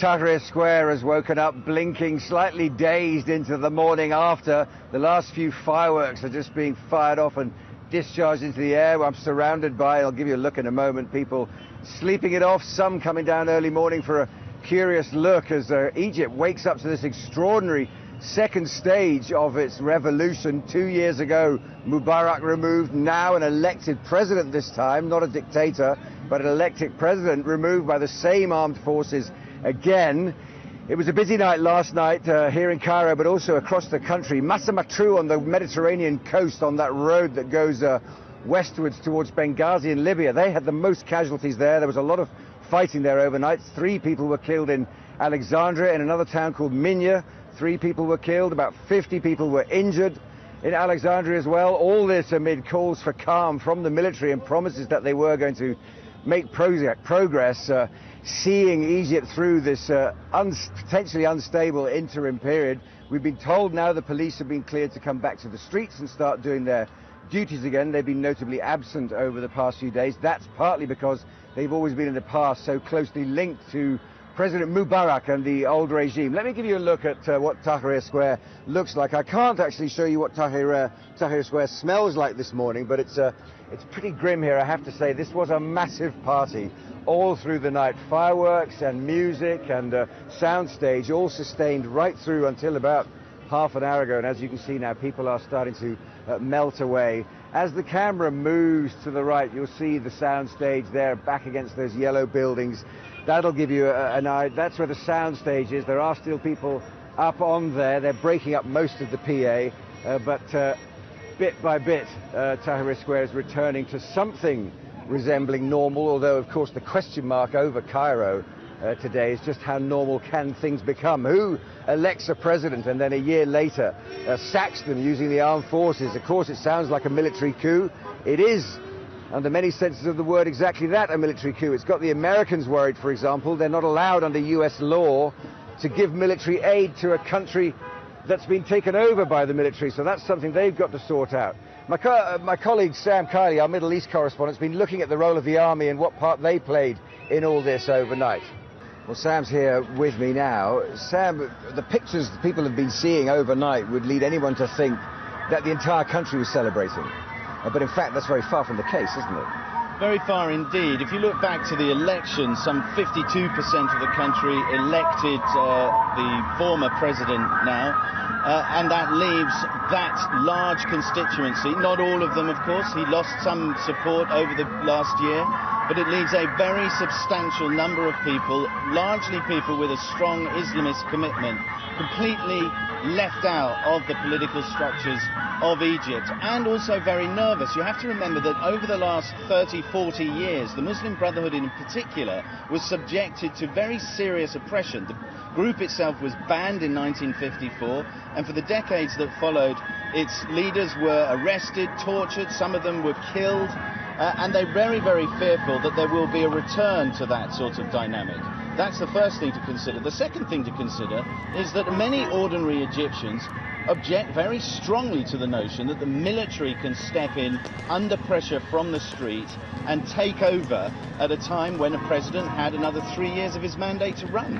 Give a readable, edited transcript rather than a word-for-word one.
Tahrir Square has woken up blinking, slightly dazed into the morning after. The last few fireworks are just being fired off and discharged into the air. I'm surrounded by, I'll give you a look in a moment, people sleeping it off, some coming down early morning for a curious look as Egypt wakes up to this extraordinary second stage of its revolution. 2 years ago, Mubarak removed, now an elected president this time, not a dictator, but an elected president removed by the same armed forces again. It was a busy night last night here in Cairo, but also across the country. Matruh on the Mediterranean coast, on that road that goes westwards towards Benghazi in Libya. They had the most casualties there. There was a lot of fighting there overnight. 3 people were killed in Alexandria. In another town called Minya, 3 people were killed. About 50 people were injured in Alexandria as well. All this amid calls for calm from the military and promises that they were going to make progress, seeing Egypt through this potentially unstable interim period. We've been told now the police have been cleared to come back to the streets and start doing their duties again. They've been notably absent over the past few days. That's partly because they've always been in the past so closely linked to President Mubarak and the old regime. Let me give you a look at what Tahrir Square looks like. I can't actually show you what Tahrir Square smells like this morning, but it's pretty grim here, I have to say. This was a massive party all through the night. Fireworks and music and soundstage all sustained right through until about half an hour ago. And as you can see now, people are starting to melt away. As the camera moves to the right, you'll see the soundstage there back against those yellow buildings. That'll give you an idea. That's where the soundstage is. There are still people up on there. They're breaking up most of the PA, but bit by bit, Tahrir Square is returning to something resembling normal, although, of course, the question mark over Cairo today is just how normal can things become? Who elects a president and then a year later sacks them using the armed forces? Of course, it sounds like a military coup. It is, under many senses of the word, exactly that, a military coup. It's got the Americans worried, for example. They're not allowed under US law to give military aid to a country that's been taken over by the military, so that's something they've got to sort out. My colleague Sam Kiley, our Middle East correspondent, has been looking at the role of the army and what part they played in all this overnight. Well, Sam's here with me now. Sam, the pictures that people have been seeing overnight would lead anyone to think that the entire country was celebrating. But in fact, that's very far from the case, isn't it? Very far indeed. If you look back to the election, some 52% of the country elected the former president now, and that leaves that large constituency, not all of them of course, he lost some support over the last year, but it leaves a very substantial number of people, largely people with a strong Islamist commitment, completely left out of the political structures of Egypt, and also very nervous. You have to remember that over the last 30-40 years, the Muslim Brotherhood in particular was subjected to very serious oppression. The group itself was banned in 1954, and for the decades that followed, its leaders were arrested, tortured, some of them were killed, and they're very, very fearful that there will be a return to that sort of dynamic. That's the first thing to consider. The second thing to consider is that many ordinary Egyptians object very strongly to the notion that the military can step in under pressure from the street and take over at a time when a president had another 3 years of his mandate to run.